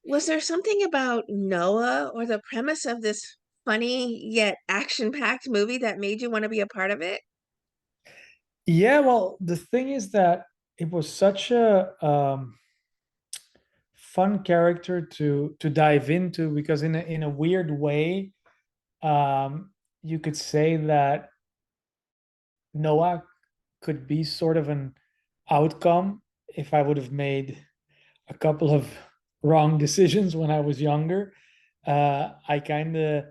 Was there something about Noah or the premise of this funny yet action-packed movie that made you want to be a part of it? Yeah, well, the thing is that it was such a fun character to dive into because in a weird way, you could say that Noah could be sort of an outcome if I would have made a couple of wrong decisions when I was younger. I kind of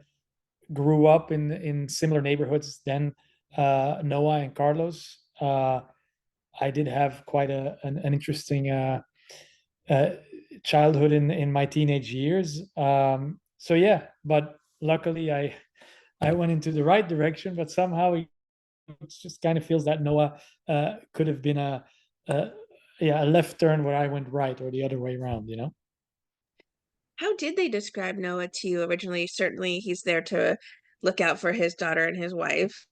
grew up in similar neighborhoods than Noah and Carlos. I did have quite an interesting uh, childhood in my teenage years. So yeah, but luckily I went into the right direction, but somehow it just kind of feels that Noah could have been a yeah, a left turn where I went right, or the other way around, you know? How did they describe Noah to you originally? Certainly, he's there to look out for his daughter and his wife.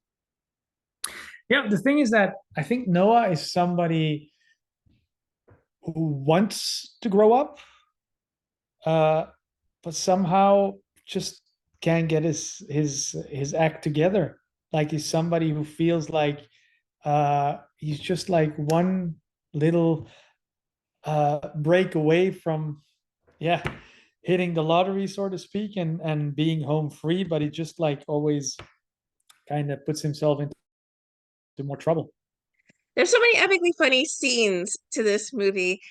Yeah, the thing is that I think Noah is somebody who wants to grow up, uh, but somehow just can't get his act together. Like he's somebody who feels like he's just like one little break away from, yeah, hitting the lottery, so to speak, and being home free, but he just like always kind of puts himself into more trouble. There's so many epically funny scenes to this movie,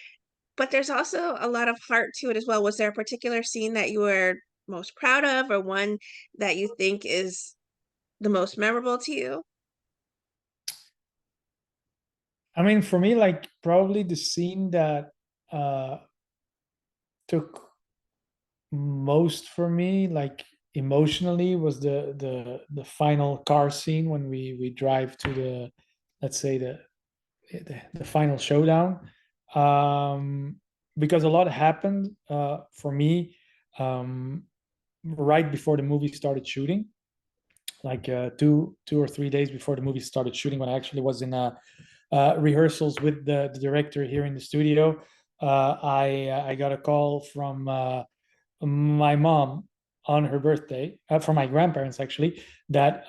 but there's also a lot of heart to it as well. Was there a particular scene that you were most proud of, or one that you think is the most memorable to you? I mean, for me, like probably the scene that uh took most for me, like emotionally, was the final car scene when we drive to the, let's say, the final showdown. Because a lot happened for me right before the movie started shooting, like two or 3 days before the movie started shooting, when I actually was in rehearsals with the director here in the studio. I got a call from my mom on her birthday, from my grandparents actually, that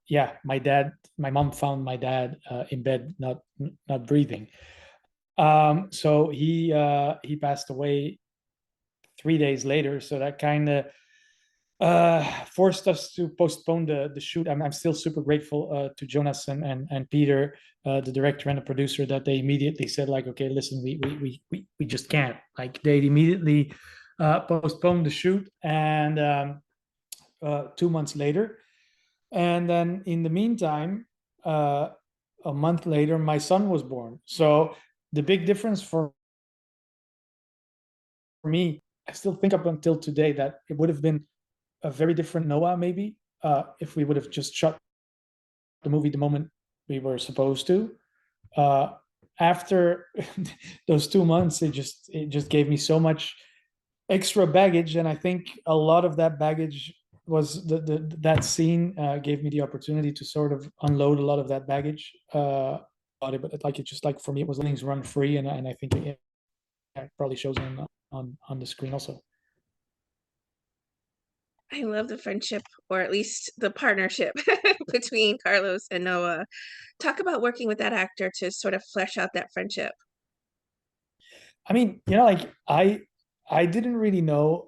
yeah, my mom found my dad in bed, not breathing. So he passed away 3 days later, so that kind of forced us to postpone the shoot. I'm still super grateful to Jonas and Peter, the director and the producer, that they immediately said like, okay, listen, we just can't. Like they immediately postponed the shoot, and 2 months later, and then in the meantime, uh, a month later, my son was born. So the big difference for me, I still think up until today that it would have been a very different Noah, maybe, if we would have just shot the movie the moment we were supposed to. Uh, After those 2 months, it just gave me so much extra baggage, and I think a lot of that baggage was that scene gave me the opportunity to sort of unload a lot of that baggage. But like it just like for me, it was letting things run free, and I think it probably shows on the screen also. I love the friendship, or at least the partnership between Carlos and Noah. Talk about working with that actor to sort of flesh out that friendship. I mean, like I didn't really know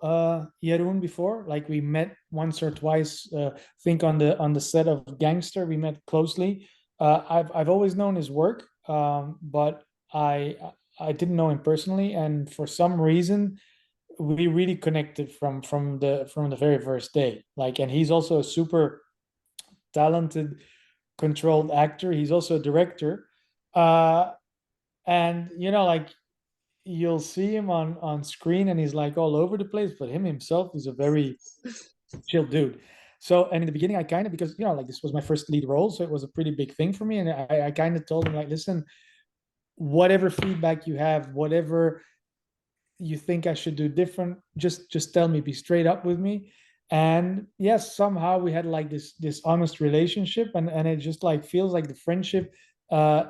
Jeroen before. Like we met once or twice. Think on the set of Gangster, we met closely. I've always known his work, but I didn't know him personally, and for some reason, we really connected from the very first day. Like, and he's also a super talented, controlled actor. He's also a director, uh, and like you'll see him on screen and he's like all over the place, but him himself is a very chill dude. So, and in the beginning, I kind of, because like this was my first lead role, so it was a pretty big thing for me, and I kind of told him like, listen, whatever feedback you have, whatever you think I should do different, just tell me, be straight up with me. And yes, somehow we had like this honest relationship, and it just like feels like the friendship uh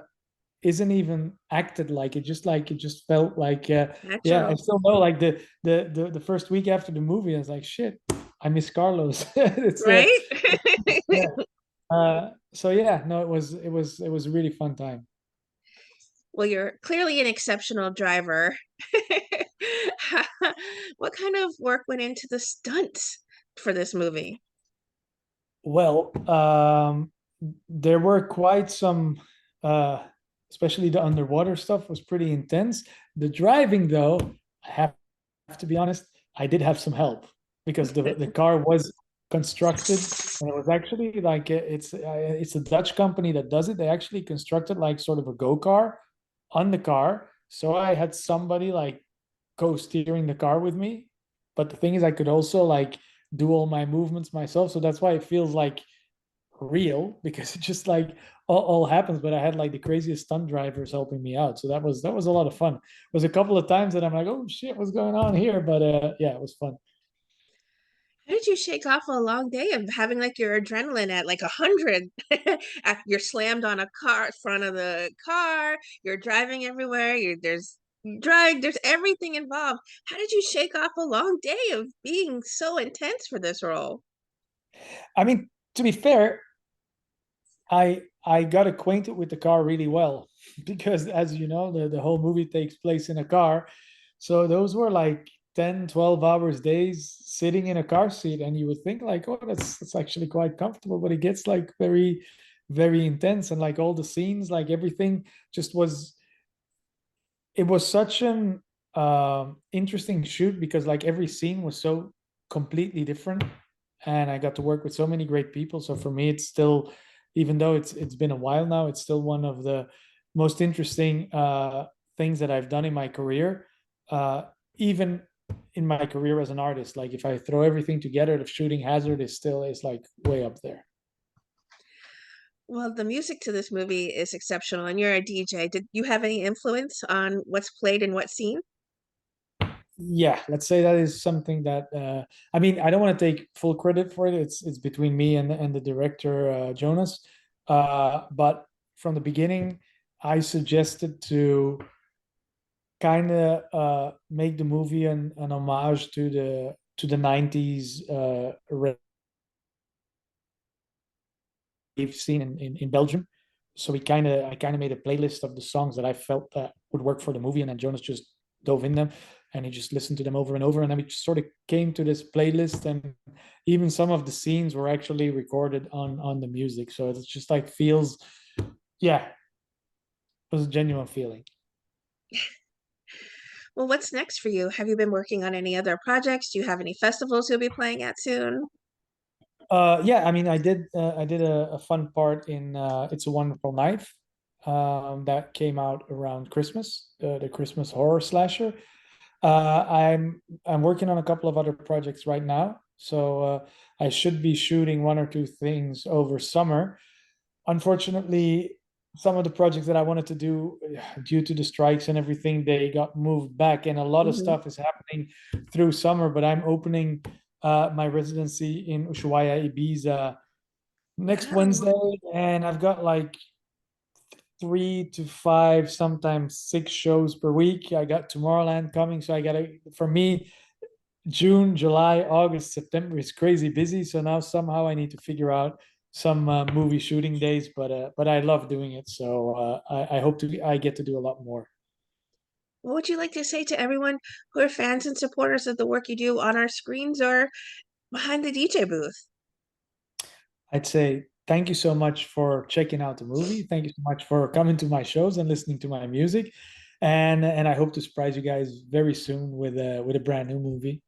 isn't even acted like it. Just like it just felt like yeah. I Natural, still know like the first week after the movie, I was like, shit, I miss Carlos. It's right? yeah. So yeah, no, it was a really fun time. Well, you're clearly an exceptional driver. What kind of work went into the stunts for this movie? Well, there were quite some, uh, especially the underwater stuff was pretty intense. The driving, though, I have to be honest, I did have some help because the car was constructed, and it was actually like it's a Dutch company that does it. They actually constructed like sort of a go car on the car, so I had somebody like co-steering the car with me. But the thing is, I could also like do all my movements myself, so that's why it feels like real because it just like all happens. But I had like the craziest stunt drivers helping me out, so that was a lot of fun. It was a couple of times that I'm like, oh shit, what's going on here? But yeah, it was fun. How did you shake off a long day of having like your adrenaline at like 100? You're slammed on a car, front of the car, you're driving everywhere, there's drug, there's everything involved. How did you shake off a long day of being so intense for this role? I mean, to be fair, I got acquainted with the car really well because as you know, the whole movie takes place in a car. So those were like 10, 12 hours days sitting in a car seat. And you would think like, oh, that's actually quite comfortable, but it gets like very, very intense. And like all the scenes, like everything just was it was such an interesting shoot because like every scene was so completely different, and I got to work with so many great people. So for me, it's still, even though it's been a while now, it's still one of the most interesting things that I've done in my career. Even in my career as an artist, like if I throw everything together, the shooting hazard is like way up there. Well, the music to this movie is exceptional, and you're a DJ. Did you have any influence on what's played in what scene? Yeah, let's say that is something that I mean, I don't want to take full credit for it. It's between me and the director Jonas. But from the beginning, I suggested to kind of make the movie an homage to the 90s rave scene in Belgium. So I kind of made a playlist of the songs that I felt that would work for the movie, and then Jonas just dove in them, and he just listened to them over and over, and then we just sort of came to this playlist, and even some of the scenes were actually recorded on the music. So it's just like feels, yeah, it was a genuine feeling. Well, what's next for you? Have you been working on any other projects? Do you have any festivals you'll be playing at soon? Yeah, I mean, I did a fun part in It's a Wonderful Knife, that came out around Christmas, the Christmas horror slasher. I'm working on a couple of other projects right now, so I should be shooting one or two things over summer. Unfortunately, some of the projects that I wanted to do, due to the strikes and everything, they got moved back, and a lot of Mhm. stuff is happening through summer. But I'm opening my residency in Ushuaia, Ibiza next Wow. Wednesday, and I've got like 3 to 5, sometimes 6 shows per week. I got Tomorrowland coming, so I gotta, for me, June, July, August, September is crazy busy. So now somehow I need to figure out some movie shooting days, but I love doing it. So I hope I get to do a lot more. What would you like to say to everyone who are fans and supporters of the work you do on our screens or behind the DJ booth? I'd say thank you so much for checking out the movie. Thank you so much for coming to my shows and listening to my music. And I hope to surprise you guys very soon with a brand new movie.